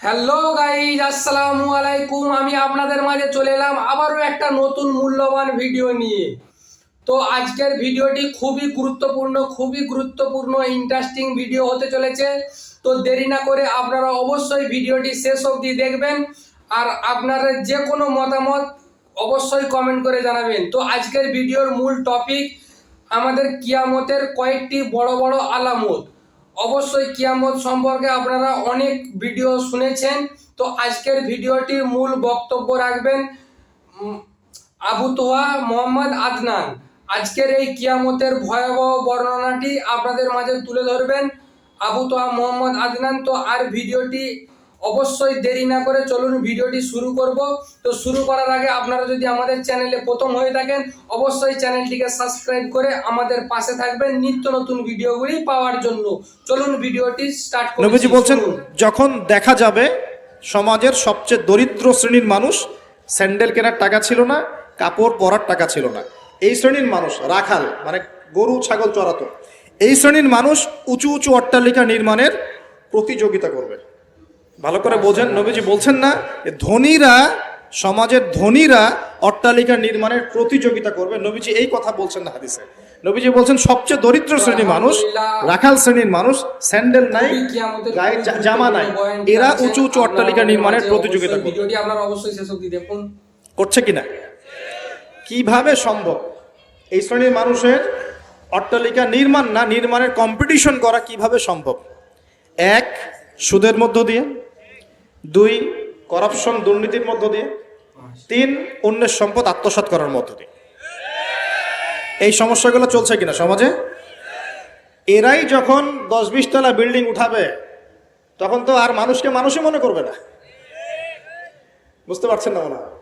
Hello guys, আসসালামু আলাইকুম। আমি আপনাদের মাঝে চলে এলাম আবারও একটা নতুন মূল্যবান ভিডিও নিয়ে। তো আজকের ভিডিওটি খুবই গুরুত্বপূর্ণ ইন্টারেস্টিং ভিডিও হতে চলেছে। তো দেরি না করে আপনারা অবশ্যই ভিডিওটি শেষ অবধি দেখবেন, আর আপনাদের যে কোনো মতামত অবশ্যই কমেন্ট করে জানাবেন। তো আজকের ভিডিওর মূল টপিক আমাদের কিয়ামতের কয়েকটি বড় বড় আলামত। অবশ্যই কিয়ামত সম্পর্কে আপনারা অনেক ভিডিও শুনেছেন। তো আজকের ভিডিওটির মূল বক্তব্য রাখবেন আবু তোহা মোহাম্মদ আদনান। আজকের এই কিয়ামতের ভয়াবহ বর্ণনাটি আপনাদের মাঝে তুলে ধরবেন আবু তোহা মোহাম্মদ আদনান। তো আর ভিডিওটি অবশ্যই দেরি না করে চলুন ভিডিওটি শুরু করব। তো শুরু করার আগে আপনারা যদি আমাদের চ্যানেলে প্রথম হয়ে থাকেন অবশ্যই চ্যানেলটিকে সাবস্ক্রাইব করে আমাদের পাশে থাকবেন নিত্য নতুন ভিডিওগুলি পাওয়ার জন্য। চলুন ভিডিওটি স্টার্ট করি। নবীজি বলছেন, যখন দেখা যাবে সমাজের সবচেয়ে দরিদ্র শ্রেণীর মানুষ, স্যান্ডেল কেনার টাকা ছিল না, কাপড় পরার টাকা ছিল না, এই শ্রেণীর মানুষ রাখাল মানে গরু ছাগল চড়াতো, এই শ্রেণীর মানুষ উঁচু উঁচু অট্টালিকা নির্মাণের প্রতিযোগিতা করবে। ভালো করে বোঝেন, নবীজি বলছেন না ধনীরা, সমাজের ধনীরা অট্টালিকা নির্মাণের প্রতিযোগিতা করবে। নবীজি এই কথা বলছেন না হাদিসে। নবীজি বলছেন সবচেয়ে দরিদ্র শ্রেণীর মানুষ, রাখাল শ্রেণীর মানুষ, স্যান্ডেল নাই, গায়ে জামা নাই, এরা উঁচু উঁচু অট্টালিকা নির্মাণের প্রতিযোগিতা করবে। ভিডিওটি আপনারা অবশ্যই শেষ অবধি দেখুন। করছে কিনা? কিভাবে সম্ভব এই শ্রেণীর মানুষের অট্টালিকা নির্মাণ না, নির্মাণের কম্পিটিশন করা কিভাবে সম্ভব? এক, সুদের মধ্য দিয়ে; দুই, করাপশন দুর্নীতির মধ্য দিয়ে; তিন, অন্যের সম্পদ আত্মসাৎ করার মধ্য দিয়ে। এই সমস্যাগুলো চলছে কিনা সমাজে? এরাই যখন 10-20 তলা বিল্ডিং উঠাবে তখন তো আর মানুষকে মানুষই মনে করবে না। বুঝতে পারছেন না মনে হয়?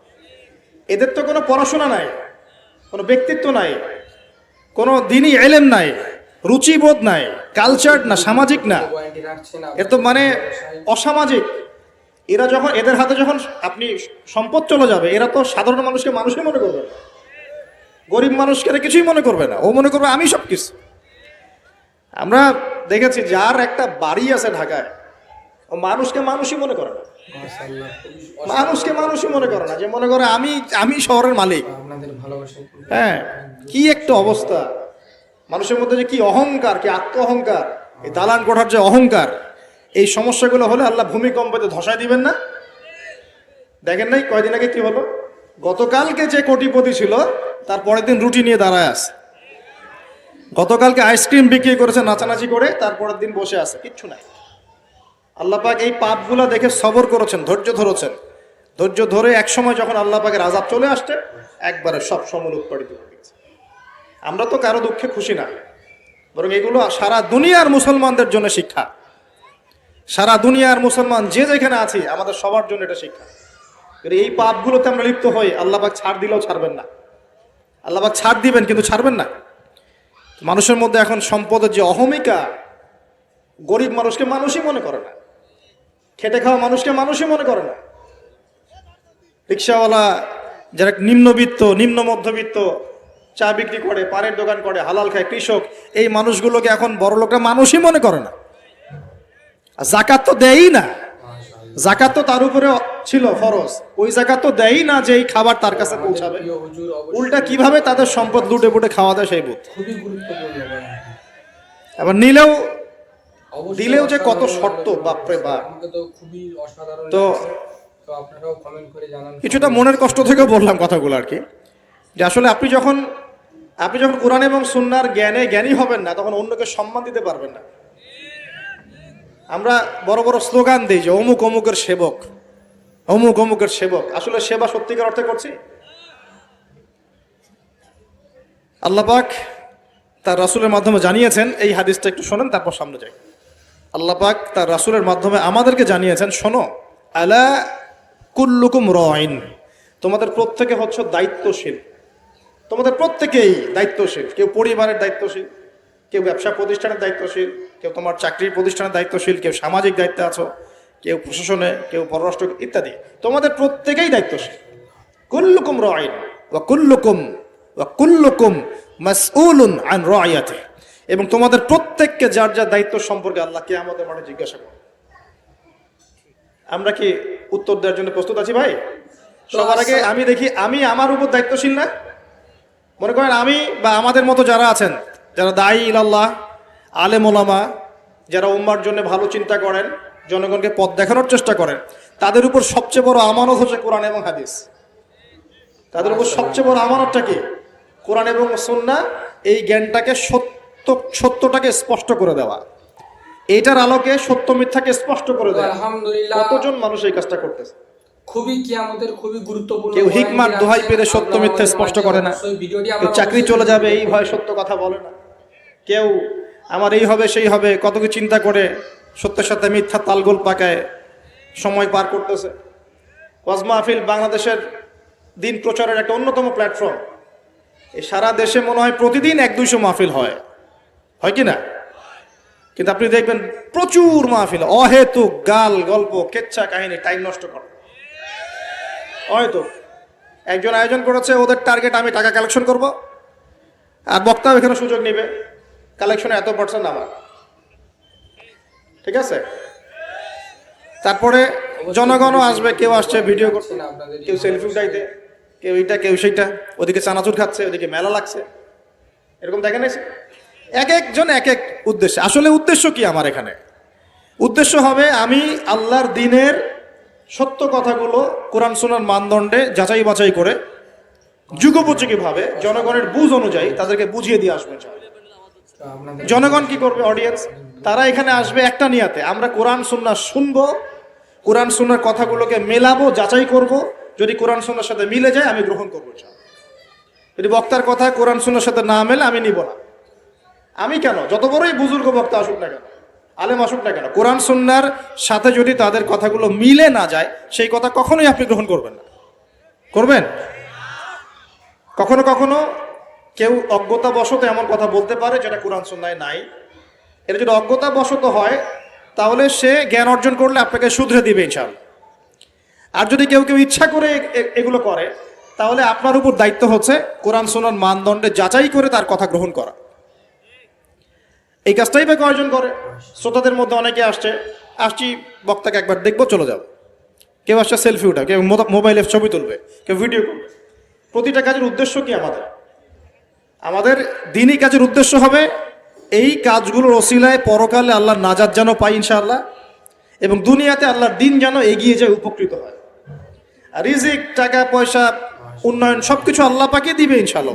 এদের তো কোনো পড়াশোনা নাই, কোনো ব্যক্তিত্ব নাই, কোনো দিনই এলেম নাই, রুচিবোধ নাই, কালচার না, সামাজিক না, এর তো মানে অসামাজিক। এরা যখন, এদের হাতে যখন আপনি সম্পদ চলে যাবে, এরা তো সাধারণ মানুষকে মানুষই মনে করবে না, গরিব মানুষকে কিছুই মনে করবে না, ও মনে করবে আমি সব কিছু। আমরা দেখেছি যার একটা বাড়ি আছে ঢাকায়, ও মানুষকে মানুষই মনে করে না, মানুষকে মানুষই মনে করে না, যে মনে করে আমি শহরের মালিক। হ্যাঁ, কি একটা অবস্থা মানুষের মধ্যে, যে কি অহংকার, কি আত্ম অহংকার, এই দালান কোঠার যে অহংকার, এই সমস্যাগুলো হলে আল্লাহ ভূমিকম্পতে ধসায় দিবেন না? দেখেন নাই কয়দিন আগে কি হলো? গতকালকে যে কোটিপতি ছিল তার পরের দিন রুটি নিয়ে দাঁড়ায় আছে, গতকালকে আইসক্রিম বিক্রি করেছে নাচানাচি করে, তারপরের দিন বসে আছে, কিচ্ছু নাই। আল্লাহ পাক এই পাপগুলা দেখে সবর করেছেন, ধৈর্য ধরেছেন, ধৈর্য ধরে এক সময় যখন আল্লাহ পাকের আযাব চলে আসছে একবারে সব সমূল উৎপাদিত হয়ে গেছে। আমরা তো কারো দুঃখে খুশি না, বরং এগুলো সারা দুনিয়ার মুসলমানদের জন্য শিক্ষা। সারা দুনিয়ার মুসলমান যে যেখানে আছি আমাদের সবার জন্য এটা শিক্ষা। এই পাপগুলোতে আমরা লিপ্ত হই, আল্লাহ পাক ছাড় দিলেও ছাড়বেন না। আল্লাহ পাক ছাড় দিবেন কিন্তু ছাড়বেন না। মানুষের মধ্যে এখন সম্পদের যে অহমিকা, গরিব মানুষকে মানুষই মনে করে না, খেটে খাওয়া মানুষকে মানুষই মনে করে না, রিক্সাওয়ালা যারা নিম্নবিত্ত, নিম্ন মধ্যবিত্ত, চা বিক্রি করে, পানের দোকান করে, হালাল খায়, কৃষক, এই মানুষগুলোকে এখন বড় লোকরা মানুষই মনে করে না। জাকাত তো দেয়ই না, জাকাত তো তার উপরে ছিল ফরজ, ওই জাকাত তো দেয়ই না যে এই খাবার তার কাছে পৌঁছাবে। উল্টা কিভাবে তাদের সম্পদ লুটে পুটে খাওয়া দেয় সেই বুঝ। আবার দিলেও যে কত শর্ত, বাপরে বাপ। তো কিছুটা মনের কষ্ট থেকে বললাম কথাগুলো আর কি, যে আসলে আপনি যখন কোরআন এবং সুন্নাহর জ্ঞানী হবেন না, তখন অন্যকে সম্মান দিতে পারবেন না। আমরা বড় বড় স্লোগান দিই যে অমুক অমুকের সেবক, অমুক অমুকের সেবক, আসলে সেবা সত্যিকার অর্থে করছি? আল্লাহ পাক তার রাসূলের মাধ্যমে জানিয়েছেন, এই হাদিসটা একটু শোনেন তারপর সামনে যাই। আল্লাহ পাক তার রাসূলের মাধ্যমে আমাদেরকে জানিয়েছেন, শোনো, আলা কুল্লুকুম রাইন, তোমাদের প্রত্যেকে হচ্ছে দায়িত্বশীল, তোমাদের প্রত্যেকেই দায়িত্বশীল। কেউ পরিবারের দায়িত্বশীল, কেউ ব্যবসা প্রতিষ্ঠানের দায়িত্বশীল, কেউ তোমার চাকরির প্রতিষ্ঠানের দায়িত্বশীল, কেউ সামাজিক দায়িত্বে আছো, কেউ প্রশাসনে, কেউ পররাষ্ট্র ইত্যাদি। তোমাদের প্রত্যেকেই দায়িত্বশীল। কুল্লুকুম রাইন ওয়া কুল্লুকুম মাসউলুন আন রাইয়াতিহি, এবং তোমাদের প্রত্যেককে যার যার দায়িত্ব সম্পর্কে আল্লাহ কিয়ামতের মাঠে জিজ্ঞাসা করবে। আমরা কি উত্তর দেওয়ার জন্য প্রস্তুত আছি ভাই? সবার আগে আমি দেখি, আমি আমার উপর দায়িত্বশীল না? মনে করেন আমি বা আমাদের মতো যারা আছেন, যারা দায়ী ইলাল্লাহ, আলেম ওলামা, যারা উম্মার জন্য ভালো চিন্তা করেন, জনগণকে পথ দেখানোর চেষ্টা করেন, তাদের উপর সবচেয়ে বড় আমানত হচ্ছে কোরআন এবং হাদিস। তাদের উপর সবচেয়ে বড় আমানতটা কি? কোরআন এবং সুন্নাহ। এই জ্ঞানটাকে সত্যটাকে স্পষ্ট করে দেওয়া, এইটার আলোকে সত্য মিথ্যাকে স্পষ্ট করে দেওয়া। আলহামদুলিল্লাহ, কতজন মানুষ এই কাজটা করতেছে? খুবই কিয়ামতের খুবই গুরুত্বপূর্ণ। কেউ হিকমার দোহাই পেরে সত্য মিথ্যা স্পষ্ট করে না, কেউ চাকরি চলে যাবে এই ভয় সত্য কথা বলে না, কেউ আমার এই হবে সেই হবে কত কিছু চিন্তা করে সত্যের সাথে মিথ্যা তালগোল পাকায় সময় পার করতেছে। ওয়াজ মাহফিল বাংলাদেশের দিন প্রচারের একটা অন্যতম প্ল্যাটফর্ম। এই সারা দেশে মনে হয় প্রতিদিন 100-200 মাহফিল হয় কি না? কিন্তু আপনি দেখবেন প্রচুর মাহফিল অহেতুক গাল গল্প কেচ্ছা কাহিনী, টাইম নষ্ট করে। হয়তো একজন আয়োজন করেছে, ওদের টার্গেট আমি টাকা কালেকশন করব, আর বক্তাও এখানে সুযোগ নেবে, কালেকশনে এত % আমার, ঠিক আছে? তারপরে জনগণও আসবে, কেউ আসছে ভিডিও করছে, কেউ সেলফি উঠাইতে, কেউ এইটা কেউ সেইটা, ওদিকে চানাচুর খাচ্ছে, ওদিকে মেলা লাগছে, এরকম দেখেন। এক একজন এক এক উদ্দেশ্য। আসলে উদ্দেশ্য কি আমার এখানে? উদ্দেশ্য হবে আমি আল্লাহর দ্বীনের সত্য কথাগুলো কোরআন সুন্নাহর মানদণ্ডে যাচাই বাছাই করে যুগোপযোগীভাবে জনগণের বুঝ অনুযায়ী তাদেরকে বুঝিয়ে দিয়ে আসবে। জনগণ কি করবে? অডিয়েন্স, তারা এখানে আসবে একটা নিয়াতে, আমরা কোরআন সুন্নাহ শুনবো, কোরআন সুন্নাহর কথাগুলোকে মেলাবো, যাচাই করব, যদি কোরআন সুন্নাহর সাথে মিলে যায় আমি গ্রহণ করবো। যদি বক্তার কথা কোরআন সুন্নাহর সাথে না মেলে আমি নিব না। আমি কেন, যত বড়ই বুজুর্গ বক্তা আসুক না কেন, আলেম আসুক না কেন, কোরআন সুন্নাহর সাথে যদি তাদের কথাগুলো মিলে না যায় সেই কথা কখনোই আপনি গ্রহণ করবেন না। করবেন? কখনো কখনো কেউ অজ্ঞতাবশত এমন কথা বলতে পারে যেটা কোরআন সুন্নাহয় নাই। এটা যদি অজ্ঞতাবশত হয় তাহলে সে জ্ঞান অর্জন করলে আপনাকে শুধরে দিবে ইনশাআল্লাহ। আর যদি কেউ ইচ্ছা করে এগুলো করে তাহলে আপনার উপর দায়িত্ব হচ্ছে কোরআন সুন্নাহর মানদণ্ডে যাচাই করে তার কথা গ্রহণ করা। এই কাজটাই বা কয়জন করে? শ্রোতাদের মধ্যে অনেকে আসছি বক্তাকে একবার দেখবো চলে যাবো, কেউ আসছে সেলফি উঠা, কেউ মোবাইলে ছবি তুলবে, কেউ ভিডিও করবে। প্রতিটা কাজের উদ্দেশ্য কি? আমাদের দিনই কাজের উদ্দেশ্য হবে এই কাজগুলোর ওসিলায় পরকালে আল্লাহর নাজাত যেন পাই ইনশাআল্লাহ, এবং দুনিয়াতে আল্লাহর দিন যেন এগিয়ে যায়, উপকৃত হয়। আর রিজিক, টাকা পয়সা, উন্নয়ন সবকিছু আল্লাহ পাকে দিবে ইনশাআল্লাহ।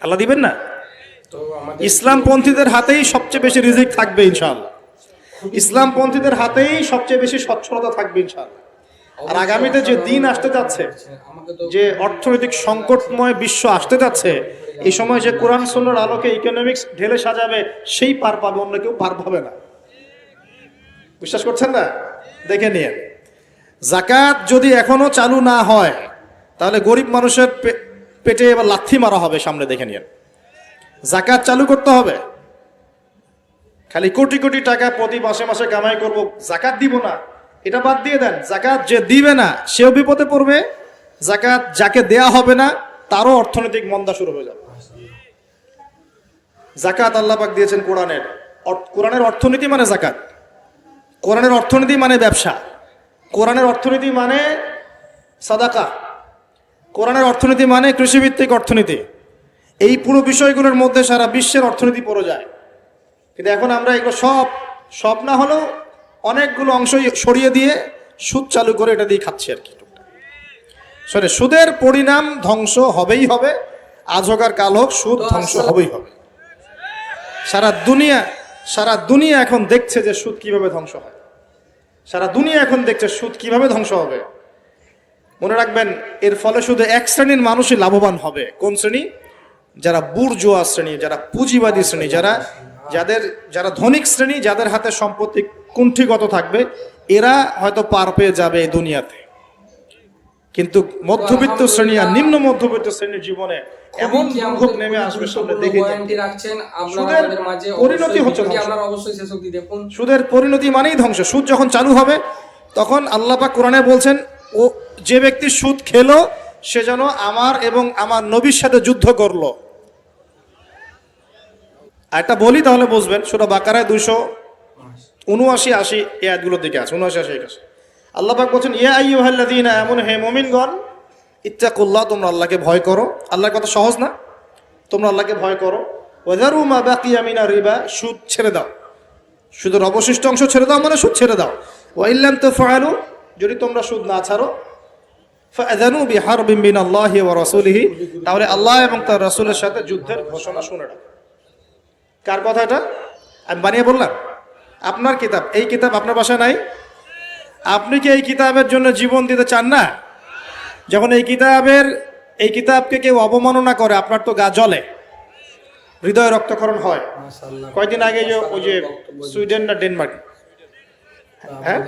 আল্লাহ দিবেন না? ইসলামপন্থীদের হাতেই সবচেয়ে বেশি রিজিক থাকবে ইনশাআল্লাহ, ইসলামপন্থীদের হাতেই সবচেয়ে বেশি সচ্ছলতা থাকবে ইনশাআল্লাহ। আর আগামীতে যে দিন আসতে যাচ্ছে, যে অর্থনৈতিক সংকটময় বিশ্ব আসতে যাচ্ছে, এই সময় যে কোরআন সুন্নাহর আলোকে ইকোনমিক্স ঢেলে সাজাবে সেই পার পাবে, অন্য কেউ পার পাবে না। বিশ্বাস করছেন না? দেখে নিয়ে যাকাত যদি এখনো চালু না হয় তাহলে গরিব মানুষের পেটে এবার লাথি মারা হবে সামনে, দেখে নিয়ে। যাকাত চালু করতে হবে। খালি কোটি কোটি টাকা প্রতি মাসে মাসে কামাই করব, যাকাত দিব না, এটা বাদ দিয়ে দেন। যাকাত যে দিবে না সেও বিপদে পড়বে, যাকাত যাকে দেয়া হবে না তারও অর্থনৈতিক মন্দা শুরু হয়ে যাবে। যাকাত আল্লাহ পাক দিয়েছেন কোরআনের। কোরআনের অর্থনীতি মানে যাকাত, কোরআনের অর্থনীতি মানে ব্যবসা, কোরআনের অর্থনীতি মানে সাদাকা, কোরআনের অর্থনীতি মানে কৃষিভিত্তিক অর্থনীতি। এই পুরো বিষয়গুলোর মধ্যে সারা বিশ্বের অর্থনীতি পড়ে যায়। কিন্তু এখন আমরা এগুলো সব না হলেও অনেকগুলো অংশ সরিয়ে দিয়ে সুদ চালু করে এটা দিয়ে খাচ্ছি আর কি। সুদের পরিণাম ধ্বংস হবেই হবে, আজ হোক আর কাল হোক সুদ ধ্বংস হবেই হবে। সারা দুনিয়া এখন দেখছে যে সুদ কিভাবে ধ্বংস হয়, সারা দুনিয়া এখন দেখছে সুদ কিভাবে ধ্বংস হবে। মনে রাখবেন, এর ফলে শুধু এক শ্রেণীর মানুষই লাভবান হবে। কোন শ্রেণী? যারা বুর্জোয়া শ্রেণী, যারা পুঁজিবাদী শ্রেণী, যারা ধনিক শ্রেণী, যাদের হাতে সম্পত্তি কুণ্ঠিগত থাকবে, এরা হয়তো পার পেয়ে যাবে এই দুনিয়াতে। কিন্তু মধ্যবিত্ত শ্রেণী আর নিম্ন মধ্যবিত্ত শ্রেণীর জীবনে এমন দুর্ভোগ নেমে আসবে সামনে, দেখে পরিণতি হচ্ছে সুদের পরিণতি মানেই ধ্বংস। সুদ যখন চালু হবে তখন আল্লাহ পাক কোরআনে বলছেন, ও যে ব্যক্তি সুদ খেলো সে যেন আমার এবং আমার নবীর সাথে যুদ্ধ করলো। আর একটা বলি তাহলে বুঝবেন, সূরা বাকারায় 279-80 এই আয়াতগুলোর দিকে আছে, 79-81। আল্লাহ পাক বলছেন ইয়া আইয়ুহাল্লাযীনা আমানু, হে মুমিনগণ, ইত্তাকুল্লাহ, তোমরা আল্লাহকে ভয় করো। আল্লাহর কথা সহজ না? তোমরা আল্লাহকে ভয় করো। ওয়াযারু মা বাকিয়া মিনার রিবা, সুদ ছেড়ে দাও। সুদের অবশিষ্ট অংশ ছেড়ে দাও মানে সুদ ছেড়ে দাও। ওয়া ইল্লাম তাফআলু, যদি তোমরা সুদ না ছাড়ো, ফাআযানু বিহারবিন মিনাল্লাহি ওয়া রাসূলিহি, তাহলে আল্লাহ এবং তার রাসূলের সাথে যুদ্ধের ঘোষণা শুনে রাখো। কার কথা এটা? আমি বানিয়ে বললাম? আপনার কিতাব। এই কিতাব আপনার বাসায় নাই? আপনি কি এই কিতাবের জন্য জীবন দিতে চান না? যখন এই কিতাবকে কেউ অবমাননা করে, আপনার তো গা জ্বলে, হৃদয় রক্তক্ষরণ হয়। মাশাআল্লাহ। কয়দিন আগে ওই যে সুইডেন না ডেনমার্ক, হ্যাঁ,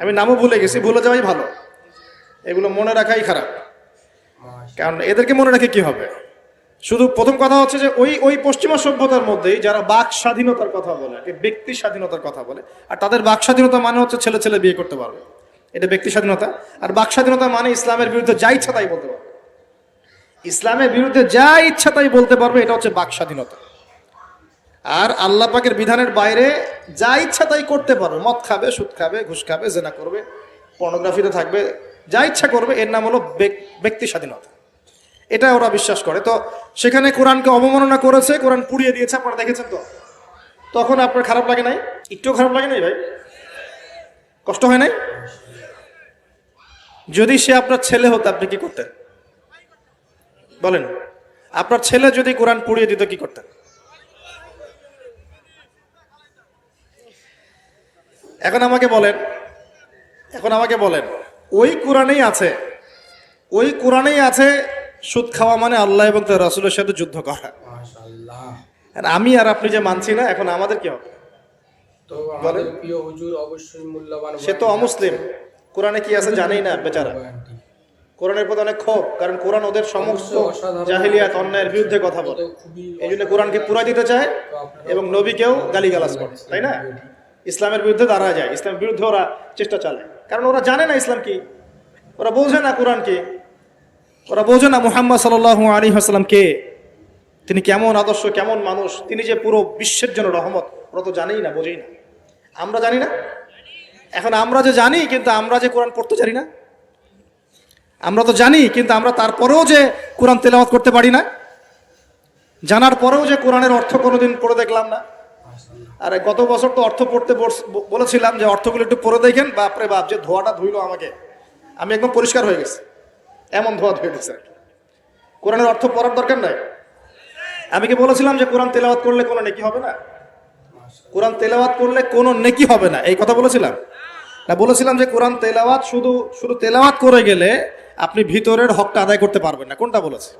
আমি নামও ভুলে গেছি, ভুলে যাওয়াই ভালো, এগুলো মনে রাখাই খারাপ। কারণ এদেরকে মনে রেখে কি হবে? শুধু প্রথম কথা হচ্ছে যে ওই পশ্চিমা সভ্যতার মধ্যেই যারা বাক স্বাধীনতার কথা বলে, ব্যক্তি স্বাধীনতার কথা বলে, আর তাদের বাক স্বাধীনতা মানে হচ্ছে ছেলে ছেলে বিয়ে করতে পারবে, এটা ব্যক্তি স্বাধীনতা। আর বাক স্বাধীনতা মানে ইসলামের বিরুদ্ধে যা ইচ্ছা তাই বলতে পারবে, ইসলামের বিরুদ্ধে যা ইচ্ছা তাই বলতে পারবে, এটা হচ্ছে বাক স্বাধীনতা। আর আল্লাহ পাকের বিধানের বাইরে যা ইচ্ছা তাই করতে পারবে, মদ খাবে, সুদ খাবে, ঘুষ খাবে, জেনা করবে, পর্নোগ্রাফিতে থাকবে, যা ইচ্ছা করবে, এর নাম হলো ব্যক্তি স্বাধীনতা। এটা ওরা বিশ্বাস করে। তো সেখানে কোরআনকে অবমাননা করেছে, কোরআন পুড়িয়ে দিয়েছে, আপনারা দেখেছেন তো, তখন আপনার খারাপ লাগে নাই? একটু খারাপ লাগে নাই ভাই? কষ্ট হয় নাই? যদি সে আপনার ছেলে হতো, আপনি কি করতেন বলেন? আপনার ছেলে যদি কোরআন পুড়িয়ে দিত, কি করতেন? এখন আমাকে বলেন, ওই কোরআনেই আছে সুদ খাওয়া মানে আল্লাহ এবং তার রাসূলের সাথে যুদ্ধ করা। মাশাআল্লাহ। আর আমি আর আপনি যে মানছি না, এখন আমাদের কি হবে? তো আমাদের প্রিয় হুজুর অবশ্যই মূল্যবান। সে তো অমুসলিম, কোরআনে কি আছে জানেই না বেচারা। কোরআনের প্রতি অনেক ক্ষোভ, কারণ কোরআন ওদের সমস্ত জাহিলিয়াত অন্যায়ের বিরুদ্ধে কথা বলে। এই জন্য কোরআনকে পুরা দিতে চায় এবং নবীকেও গালিগালাজ করে, তাই না? ইসলামের বিরুদ্ধে দাঁড়া যায়, ইসলামের বিরুদ্ধে ওরা চেষ্টা চালায়, কারণ ওরা জানে না ইসলাম কি, ওরা বোঝে না কোরআন কি, ওরা বোঝে না মুহাম্মদ সাল্লাল্লাহু আলাইহি ওয়াসাল্লাম কে, তিনি কেমন আদর্শ, কেমন মানুষ, তিনি যে পুরো বিশ্বের জন্য রহমত, ওরা তো জানেই না, বোঝেই না। আমরা জানি না? এখন আমরা যে জানি, কিন্তু আমরা যে কোরআন পড়তে জানি না। আমরা তো জানি, কিন্তু আমরা তারপরেও যে কোরআন তেলাওয়াত করতে পারি না, জানার পরেও যে কোরআনের অর্থ কোনোদিন পড়ে দেখলাম না। আর গত বছর তো অর্থ পড়তে বলেছিলাম যে অর্থগুলো একটু পড়ে দেখেন, বাপরে বাপ, যে ধোয়াটা ধুইলো আমাকে, আমি একদম পরিষ্কার হয়ে গেছি, এমন ধোয়া ধুয়ে গেছে। কোরআনের অর্থ পড়ার দরকার নাই। আমি কি বলেছিলাম যে কোরআন তেলাওয়াত করলে কোনো নেকি হবে না? কোরআন তেলাওয়াত করলে কোনো নেকি হবে না, এই কথা বলেছিলাম না? বলেছিলাম যে কোরআন তেলাওয়াত শুধু তেলাওয়াত করে গেলে আপনি ভিতরের হকটা আদায় করতে পারবেন না। কোনটা বলেছে?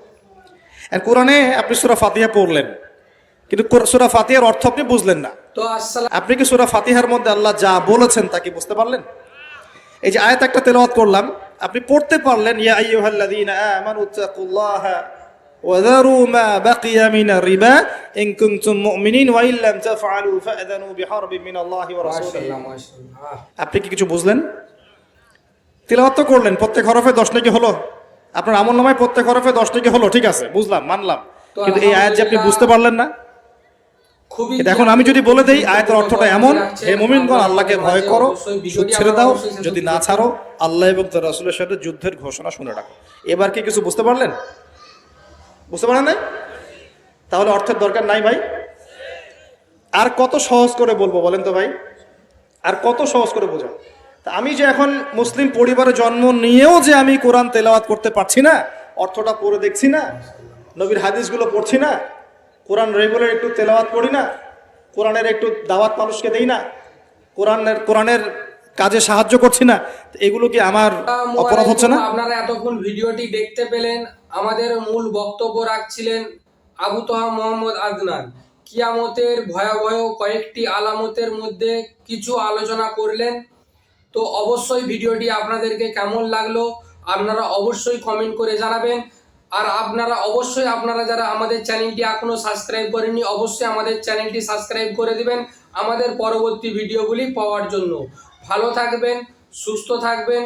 আর কোরআনে আপনি সূরা ফাতিহা পড়লেন, কিন্তু সূরা ফাতিহার অর্থ আপনি বুঝলেন না। তো আসসালাম। আপনি কি সূরা ফাতিহার মধ্যে আল্লাহ যা বলেছেন তা কি বুঝতে পারলেন? এই যে আয়াত একটা তেলাওয়াত করলাম, আপনি পড়তে পারলেন, ইয়া আইয়ুহাল্লাযীনা আমানু তাকুল্লাহা ওয়া যারু মা বাকিয়া মিনার রিবা ইন কুনতুম মুমিনিন ওয়া ইল্লাম তাফআলু ফাআযানু বিহারবিন মিনাল্লাহি ওয়া রাসূলিহি। মাশাআল্লাহ। আপনি কি কিছু বুঝলেন? তেলাওয়াত তো করলেন, প্রত্যেক হরফে 10 নাকি হলো, আপনার আমলনামায় প্রত্যেক হরফে 10 নাকি হলো, ঠিক আছে, বুঝলাম, মানলাম, কিন্তু এই আয়াত যে আপনি বুঝতে পারলেন না। খুবই এখন আমি যদি বলে দেই আয়াতের অর্থটা এমন, হে মুমিনগণ, আল্লাহকে ভয় করো, সুদ ছেড়ে দাও, যদি না ছাড়ো আল্লাহ এবং তার রাসূলের সাথে যুদ্ধের ঘোষণা শুনে রাখো। এবার কি কিছু বুঝতে পারলেন? বুঝতে পারেন নাই? তাহলে অর্থের দরকার নাই ভাই। আর কত সহজ করে বলবো বলেন তো ভাই, আর কত সহজ করে বোঝাবো? তা আমি যে এখন মুসলিম পরিবারে জন্ম নিয়েও যে আমি কোরআন তেলাওয়াত করতে পারছি না, অর্থটা পড়ে দেখছি না, নবীর হাদিসগুলো পড়ছি না, কোরআন রেগুলার একটু তেলাওয়াত করি না, কোরআনের একটু দাওয়াত মানুষকে দেই না, কোরআনের কাজে সাহায্য করছি না, এগুলো কি আমার অপরাধ হচ্ছে না? আপনারা এতক্ষণ ভিডিওটি দেখতে পেলেন। আমাদের মূল বক্তব্য রাখছিলেন আবু তহা মোহাম্মদ আদনান। কিয়ামতের ভয়াবহ কয়েকটি আলামতের মধ্যে কিছু আলোচনা করলেন। তো অবশ্যই ভিডিওটি আপনাদেরকে কেমন লাগলো আপনারা অবশ্যই কমেন্ট করে জানাবেন। আর আপনারা যারা আমাদের চ্যানেলটি এখনো সাবস্ক্রাইব করেননি, অবশ্যই আমাদের চ্যানেলটি সাবস্ক্রাইব করে দিবেন আমাদের পরবর্তী ভিডিওগুলি পাওয়ার জন্য। ভালো থাকবেন, সুস্থ থাকবেন।